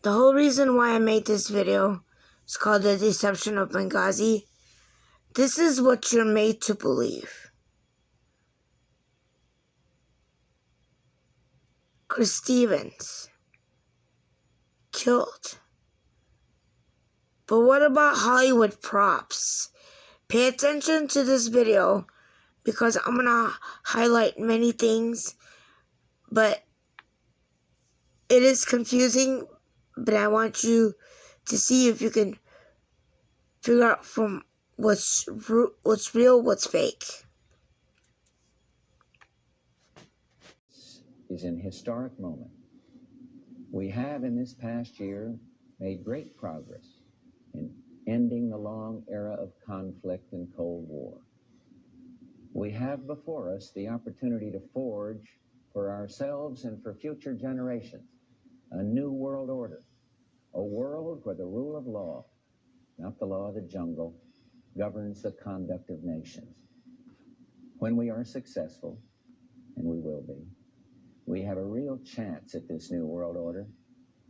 The whole reason why I made this video is called The Deception of Benghazi. This is what you're made to believe. Chris Stevens killed. But what about Hollywood props? Pay attention to this video because I'm gonna highlight many things, but it is confusing, but I want you to see if you can figure out from what's real, what's fake. Is an historic moment. We have in this past year made great progress in ending the long era of conflict and Cold War. We have before us the opportunity to forge for ourselves and for future generations a new world order, a world where the rule of law, not the law of the jungle, governs the conduct of nations. When we are successful, and we will be, we have a real chance at this new world order,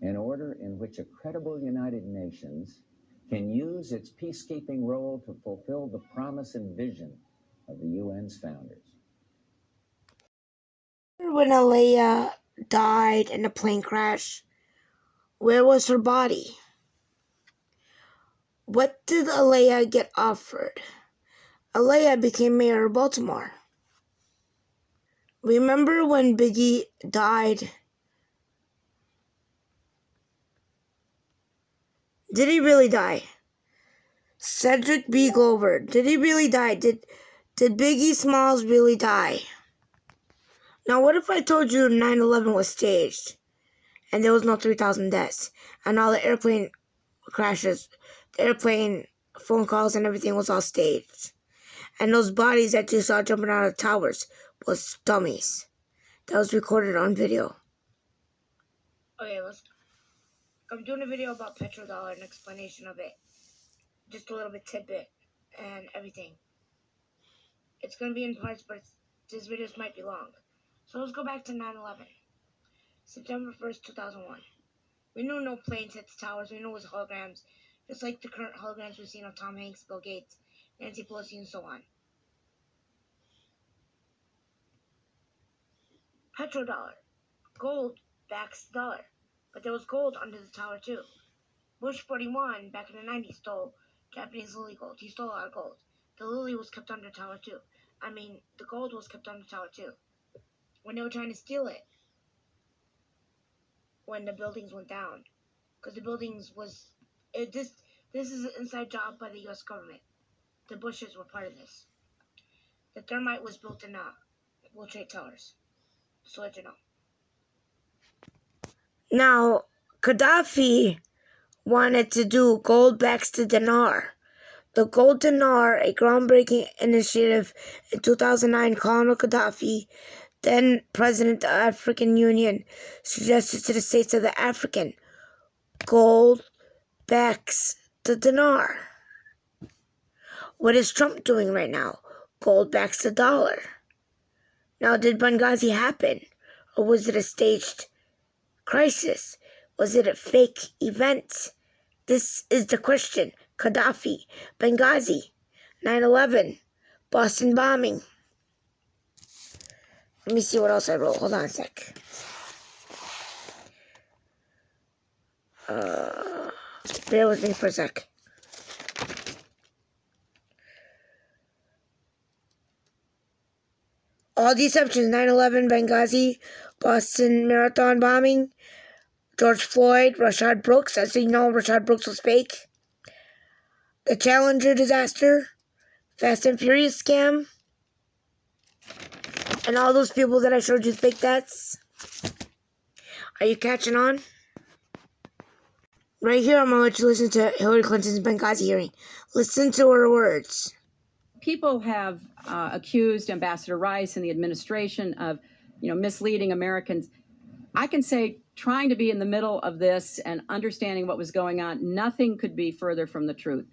an order in which a credible United Nations can use its peacekeeping role to fulfill the promise and vision of the UN's founders. When Alea died in a plane crash, where was her body? What did Alea get offered? Alea became mayor of Baltimore. Remember when Biggie died? Did he really die? Cedric B. Glover, did he really die? Did Biggie Smalls really die? Now what if I told you 9/11 was staged and there was no 3,000 deaths and all the airplane crashes, the airplane phone calls and everything was all staged, and those bodies that you saw jumping out of towers was dummies that was recorded on video? Okay, I'm doing a video about petrodollar, an explanation of it, just a little bit tidbit and everything. It's going to be in parts, but this videos might be long. So let's go back to 9/11. September 1st, 2001. We knew no planes hit the towers. We knew it was holograms, just like the current holograms we've seen of Tom Hanks, Bill Gates, Nancy Pelosi, and so on. Petrodollar. Gold backs the dollar. But there was gold under the tower too. Bush 41, back in the 90s, stole Japanese lily gold. He stole a lot of gold. The lily was kept under the tower too. The gold was kept under the tower too. When they were trying to steal it, when the buildings went down, because the buildings was this is an inside job by the U.S. government. The Bushes were part of this. The thermite was built in World Trade Towers. So let you know. Now, Gaddafi wanted to do gold backs the dinar. The gold dinar, a groundbreaking initiative in 2009, Colonel Gaddafi, then President of the African Union, suggested to the states of the African, gold backs the dinar. What is Trump doing right now? Gold backs the dollar. Now, did Benghazi happen? Or was it a staged crisis? Was it a fake event? This is the question. Gaddafi, Benghazi, 9/11, Boston bombing. Let me see what else I wrote. Hold on a sec. Bear with me for a sec. All deceptions, 9/11, Benghazi, Boston Marathon bombing, George Floyd, Rashad Brooks. As you know, Rashad Brooks was fake. The Challenger disaster, Fast and Furious scam, and all those people that I showed you fake deaths. Are you catching on? Right here, I'm going to let you listen to Hillary Clinton's Benghazi hearing. Listen to her words. People have accused Ambassador Rice and the administration of, misleading Americans. I can say, trying to be in the middle of this and understanding what was going on, nothing could be further from the truth.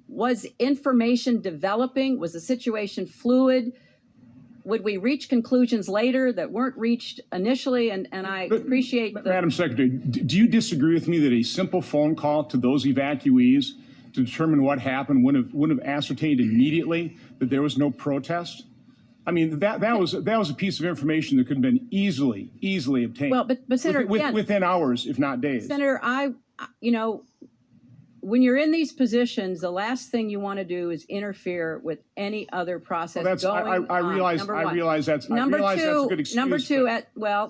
Was information developing? Was the situation fluid? would we reach conclusions later that weren't reached initially? And I appreciate the... Madam Secretary, do you disagree with me that a simple phone call to those evacuees to determine what happened wouldn't have ascertained immediately that there was no protest? I mean, that was a piece of information that could have been easily obtained. Well, but Senator, within hours, if not days. Senator, when you're in these positions, the last thing you want to do is interfere with any other process going I on. realize that's a good excuse. Number two,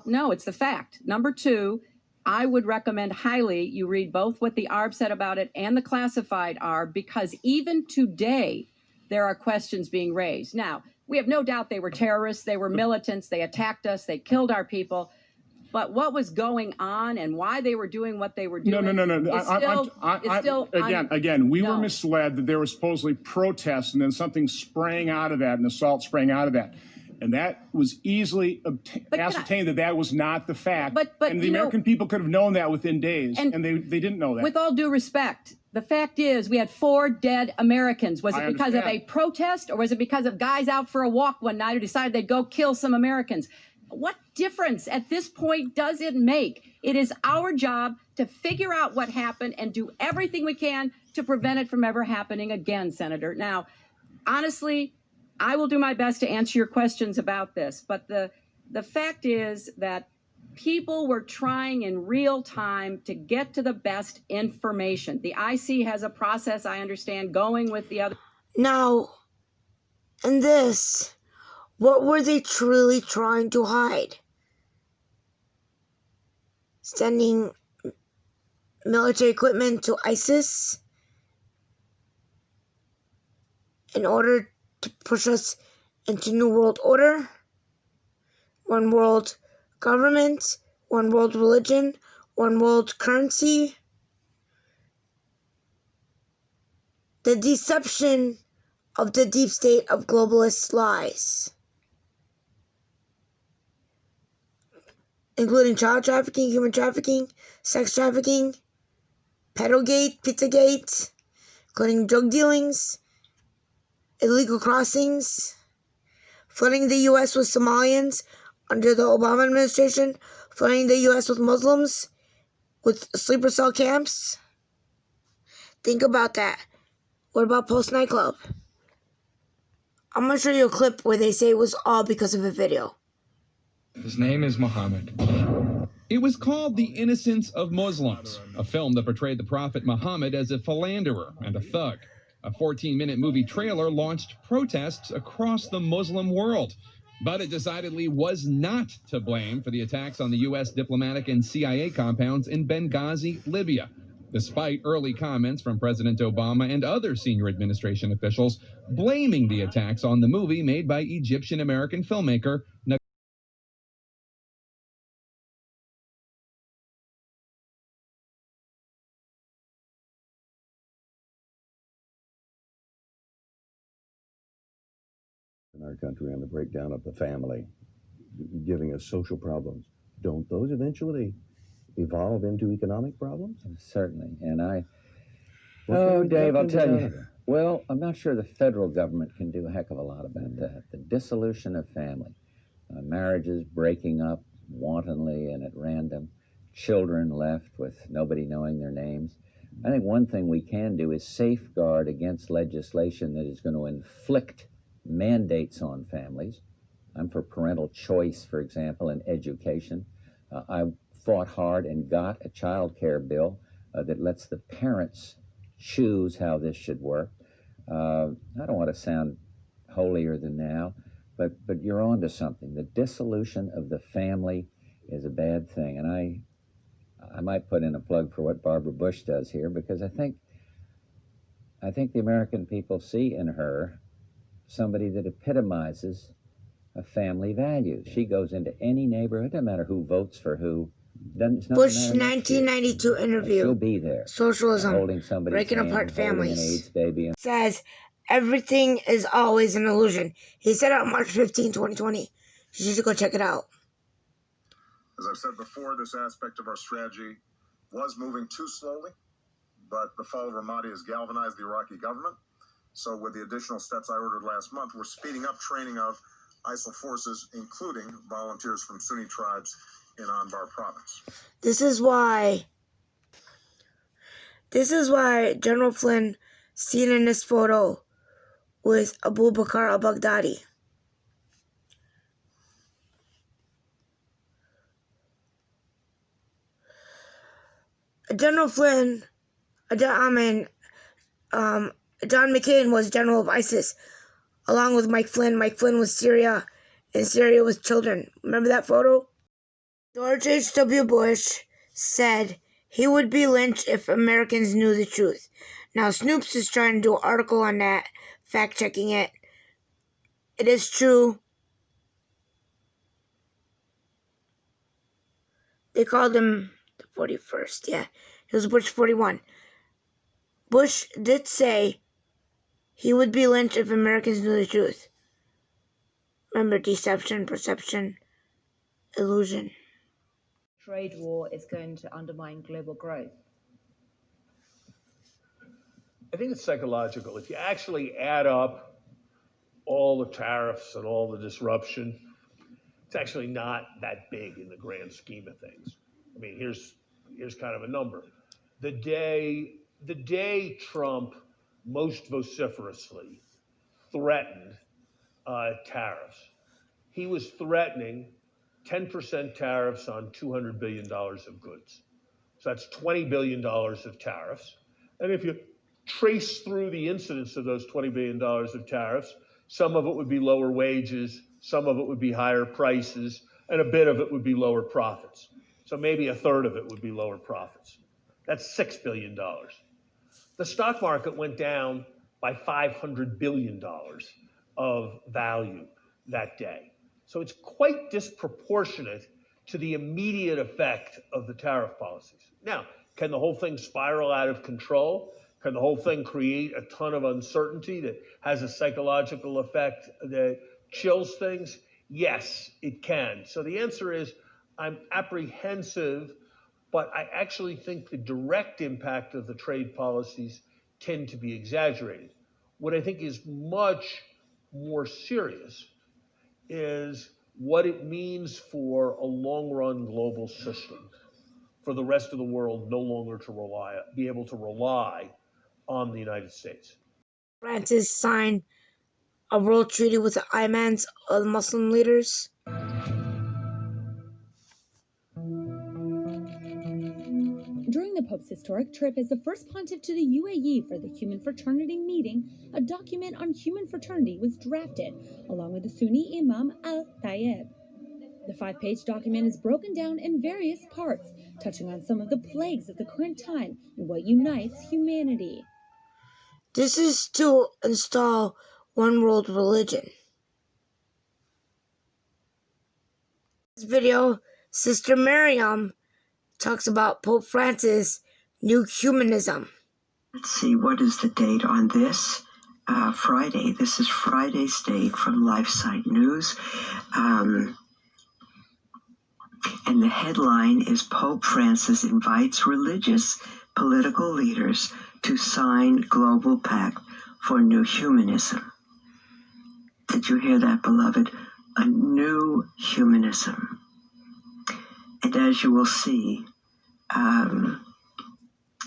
no, it's the fact. Number two, I would recommend highly you read both what the ARB said about it and the classified ARB, because even today there are questions being raised. Now, we have no doubt they were terrorists, they were militants, they attacked us, they killed our people. But what was going on and why they were doing what they were doing? No. Again, we were misled that there was supposedly protests and then something sprang out of that, an assault sprang out of that. And that was easily ascertained that was not the fact. And the American people could have known that within days, and they didn't know that. With all due respect, the fact is we had 4 dead Americans. Was it because of a protest, or was it because of guys out for a walk one night who decided they'd go kill some Americans? What difference at this point does it make? It is our job to figure out what happened and do everything we can to prevent it from ever happening again, Senator. Now, honestly, I will do my best to answer your questions about this, but the fact is that people were trying in real time to get to the best information. The IC has a process, I understand, going with the other. Now, in this, what were they truly trying to hide? Sending military equipment to ISIS in order to push us into New World Order? One world government, one world religion, one world currency? The deception of the deep state of globalist lies, including child trafficking, human trafficking, sex trafficking, pedogate, pizzagate, including drug dealings, illegal crossings, flooding the U.S. with Somalians under the Obama administration, flooding the U.S. with Muslims, with sleeper cell camps. Think about that. What about Post Nightclub? I'm going to show you a clip where they say it was all because of a video. His name is Muhammad. It was called The Innocence of Muslims, a film that portrayed the Prophet Muhammad as a philanderer and a thug. A 14-minute movie trailer launched protests across the Muslim world. But it decidedly was not to blame for the attacks on the U.S. diplomatic and CIA compounds in Benghazi, Libya, despite early comments from President Obama and other senior administration officials blaming the attacks on the movie made by Egyptian-American filmmaker in our country on the breakdown of the family, giving us social problems. Don't those eventually evolve into economic problems? Certainly. And Dave, I'll tell you. Well, I'm not sure the federal government can do a heck of a lot about that. The dissolution of family, marriages breaking up wantonly and at random, children left with nobody knowing their names. I think one thing we can do is safeguard against legislation that is going to inflict mandates on families. I'm for parental choice, for example, in education. I fought hard and got a child care bill that lets the parents choose how this should work. I don't want to sound holier than thou, but you're on to something. The dissolution of the family is a bad thing. And I might put in a plug for what Barbara Bush does here, because I think the American people see in her somebody that epitomizes a family value. She goes into any neighborhood, no matter who votes for who. Bush 1992 interview. She'll be there. Socialism, holding somebody's breaking hand, apart holding families. an AIDS baby. Says everything is always an illusion. He said it on March 15, 2020. You should go check it out. As I've said before, this aspect of our strategy was moving too slowly, but the fall of Ramadi has galvanized the Iraqi government. So with the additional steps I ordered last month, we're speeding up training of ISIL forces, including volunteers from Sunni tribes in Anbar province. This is why General Flynn seen in this photo with Abu Bakr al-Baghdadi. General Flynn, John McCain was general of ISIS, along with Mike Flynn. Mike Flynn was Syria, and Syria was children. Remember that photo? George H.W. Bush said he would be lynched if Americans knew the truth. Now, Snoops is trying to do an article on that, fact-checking it. It is true. They called him the 41st. Yeah, he was Bush 41. Bush did say he would be lynched if Americans knew the truth. Remember, deception, perception, illusion. Trade war is going to undermine global growth. I think it's psychological. If you actually add up all the tariffs and all the disruption, it's actually not that big in the grand scheme of things. I mean, here's kind of a number. The day Trump most vociferously threatened tariffs, he was threatening 10% tariffs on $200 billion of goods. So that's $20 billion of tariffs. And if you trace through the incidence of those $20 billion of tariffs, some of it would be lower wages, some of it would be higher prices, and a bit of it would be lower profits. So maybe a third of it would be lower profits. That's $6 billion. The stock market went down by $500 billion of value that day. So it's quite disproportionate to the immediate effect of the tariff policies. Now, can the whole thing spiral out of control? Can the whole thing create a ton of uncertainty that has a psychological effect that chills things? Yes, it can. So the answer is I'm apprehensive, but I actually think the direct impact of the trade policies tend to be exaggerated. What I think is much more serious is what it means for a long-run global system, for the rest of the world no longer to be able to rely on the United States. Francis signed a world treaty with the imams of the Muslim leaders. During the Pope's historic trip as the first pontiff to the UAE for the Human Fraternity meeting, a document on human fraternity was drafted, along with the Sunni Imam al-Tayyib. The 5-page document is broken down in various parts, touching on some of the plagues of the current time and what unites humanity. This is to install one world religion. This video, Sister Miriam talks about Pope Francis' new humanism. Let's see, what is the date on this? Friday. This is Friday's date from LifeSite News. And the headline is Pope Francis invites religious political leaders to sign Global Pact for New Humanism. Did you hear that, beloved? A new humanism. And as you will see,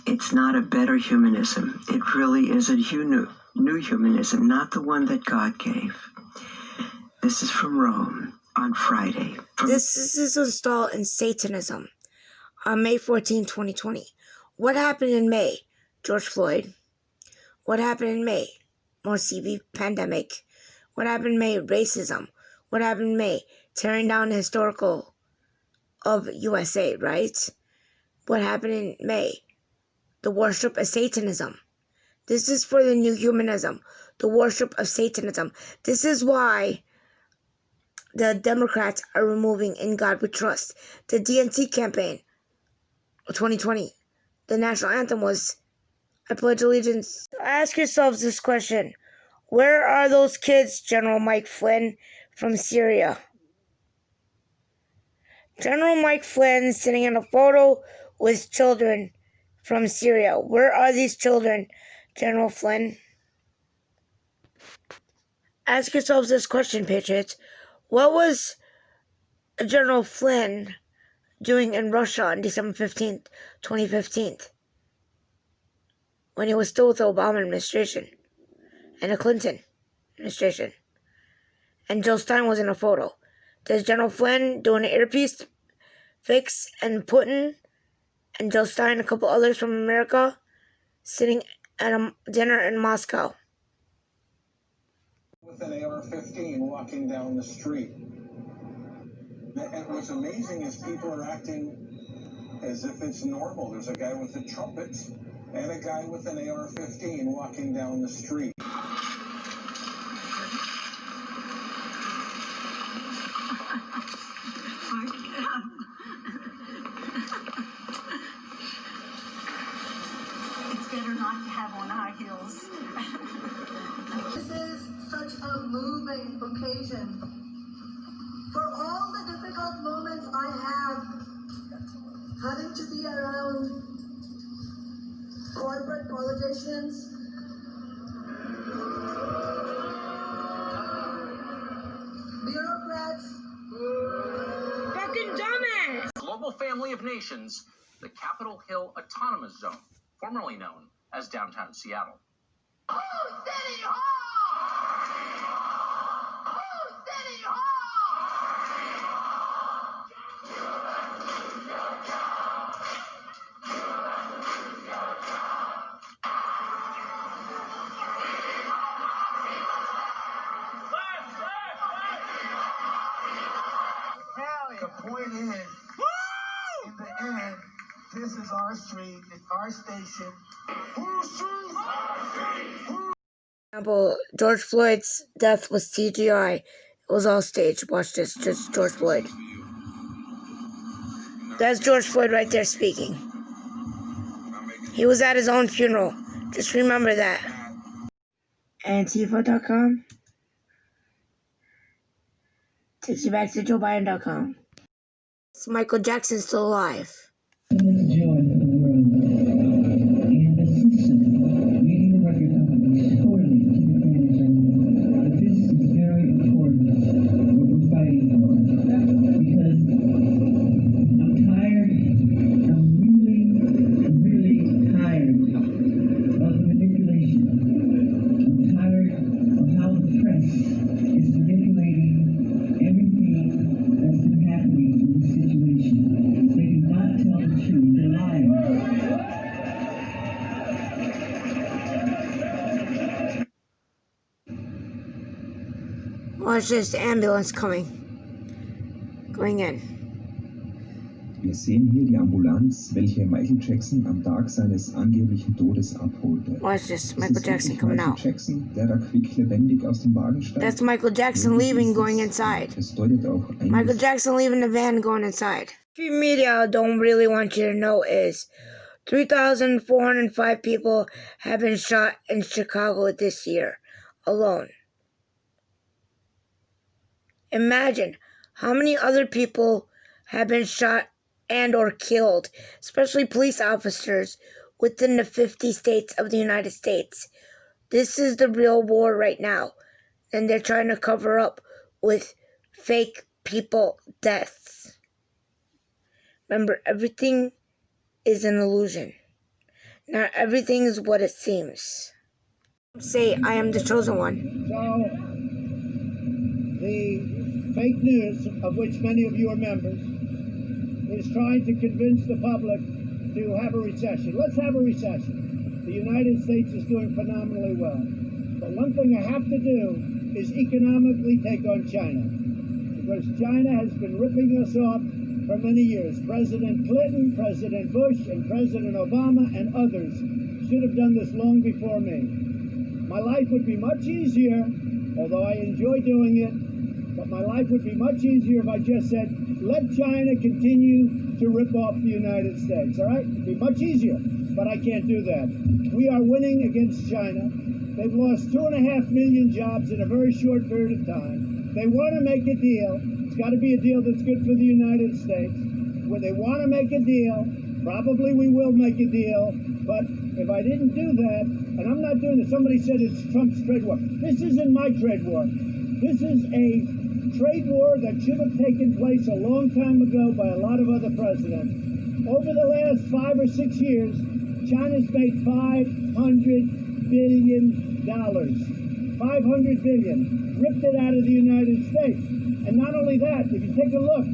it's not a better humanism. It really is a new humanism, not the one that God gave. This is from Rome on Friday. This is installed in Satanism on May 14, 2020. What happened in May? George Floyd. What happened in May? More CV pandemic. What happened in May? Racism. What happened in May? Tearing down the historical of USA, right? What happened in May? The worship of Satanism. This is for the new humanism, the worship of Satanism. This is why the Democrats are removing In God We Trust. The DNC campaign of 2020, the national anthem was I Pledge Allegiance. Ask yourselves this question. Where are those kids, General Mike Flynn, from Syria? General Mike Flynn sitting in a photo with children from Syria. Where are these children, General Flynn? Ask yourselves this question, Patriots. What was General Flynn doing in Russia on December 15th, 2015, when he was still with the Obama administration and the Clinton administration, and Jill Stein was in a photo? There's General Flynn doing an earpiece fix, and Putin and Jill Stein and a couple others from America sitting at a dinner in Moscow. With an AR-15 walking down the street. And what's amazing is people are acting as if it's normal. There's a guy with a trumpet and a guy with an AR-15 walking down the street. It's better not to have on high heels. This is such a moving occasion. For all the difficult moments I have, having to be around corporate politicians, bureaucrats, fucking dumbass! Global family of nations, the Capitol Hill Autonomous Zone, formerly known as downtown Seattle. Who's City Hall? Who's City Hall? The point is, in the end, this is our street, it's our station. Whose street? Our street. Example, George Floyd's death was CGI. It was all staged. Watch this, just George Floyd. That's George Floyd right there speaking. He was at his own funeral. Just remember that. Antifa.com takes you back to JoeBiden.com. Is Michael Jackson still alive? Watch this, the ambulance going in. Wir sehen hier die Ambulanz, welche Michael Jackson am Tag seines angeblichen Todes abholte. Watch this, Michael Jackson coming out. Jackson, der da quicklebendig aus dem Wagen steigt. That's Michael Jackson leaving, going inside. Es deutet auch Michael Jackson leaving the van, going inside. Media don't really want you to know is 3,405 people have been shot in Chicago this year alone. Imagine how many other people have been shot and or killed, especially police officers within the 50 states of the United States. This is the real war right now, and they're trying to cover up with fake people deaths. Remember, everything is an illusion. Not everything is what it seems. Say, I am the chosen one. So, the fake news, of which many of you are members, is trying to convince the public to have a recession. Let's have a recession. The United States is doing phenomenally well. But one thing I have to do is economically take on China. Because China has been ripping us off for many years. President Clinton, President Bush, and President Obama and others should have done this long before me. My life would be much easier, although I enjoy doing it, but my life would be much easier if I just said, let China continue to rip off the United States, all right? It'd be much easier, but I can't do that. We are winning against China. They've lost 2.5 million jobs in a very short period of time. They want to make a deal. It's got to be a deal that's good for the United States. When they want to make a deal, probably we will make a deal, but if I didn't do that, and I'm not doing it, somebody said it's Trump's trade war. This isn't my trade war. This is a trade war that should have taken place a long time ago by a lot of other presidents. Over the last 5 or 6 years, China's made $500 billion. $500 billion. Ripped it out of the United States. And not only that, if you take a look,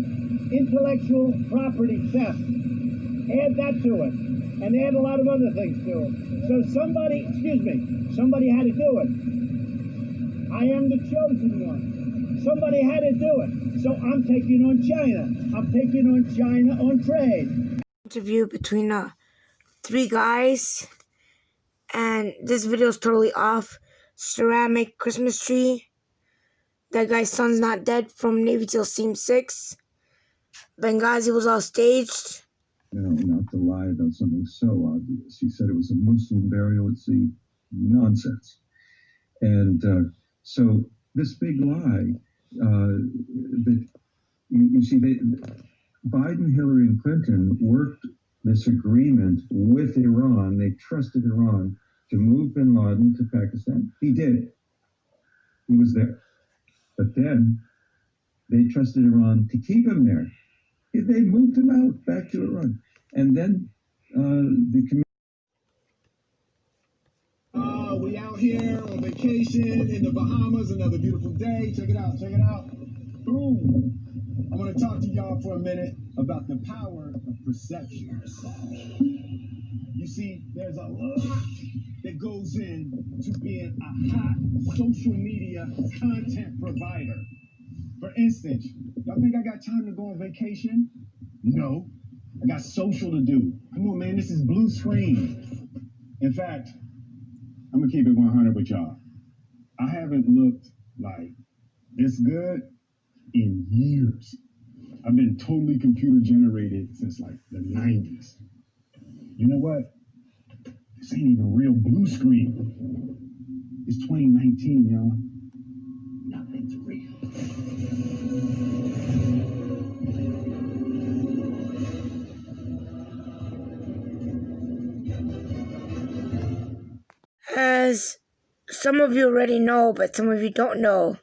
intellectual property theft. Add that to it. And add a lot of other things to it. So somebody had to do it. I am the chosen one. Somebody had to do it. So I'm taking on China. I'm taking on China on trade. Interview between 3 guys. And this video is totally off. Ceramic Christmas tree. That guy's son's not dead from Navy SEAL Scene 6. Benghazi was all staged. Not to lie about something so obvious. He said it was a Muslim burial at sea. Nonsense. And so this big lie that you see, Biden, Hillary, and Clinton worked this agreement with Iran. They trusted Iran to move bin Laden to Pakistan. He did. He was there. But then they trusted Iran to keep him there. They moved him out back to Iran. And then we out here on vacation in the Bahamas, another beautiful day. Check it out, check it out. Boom. I want to talk to y'all for a minute about the power of perception. You see, there's a lot that goes into being a hot social media content provider. For instance, y'all think I got time to go on vacation? No. I got social to do. Come on, man, this is blue screen. In fact, I'm gonna keep it 100 with y'all. I haven't looked like this good in years. I've been totally computer generated since like the 90s. You know what? This ain't even real blue screen. It's 2019, y'all. Nothing's real. As some of you already know, but some of you don't know,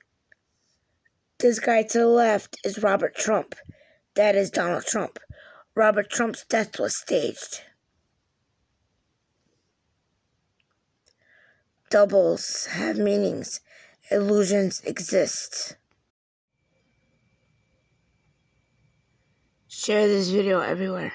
this guy to the left is Robert Trump. That is Donald Trump. Robert Trump's death was staged. Doubles have meanings. Illusions exist. Share this video everywhere.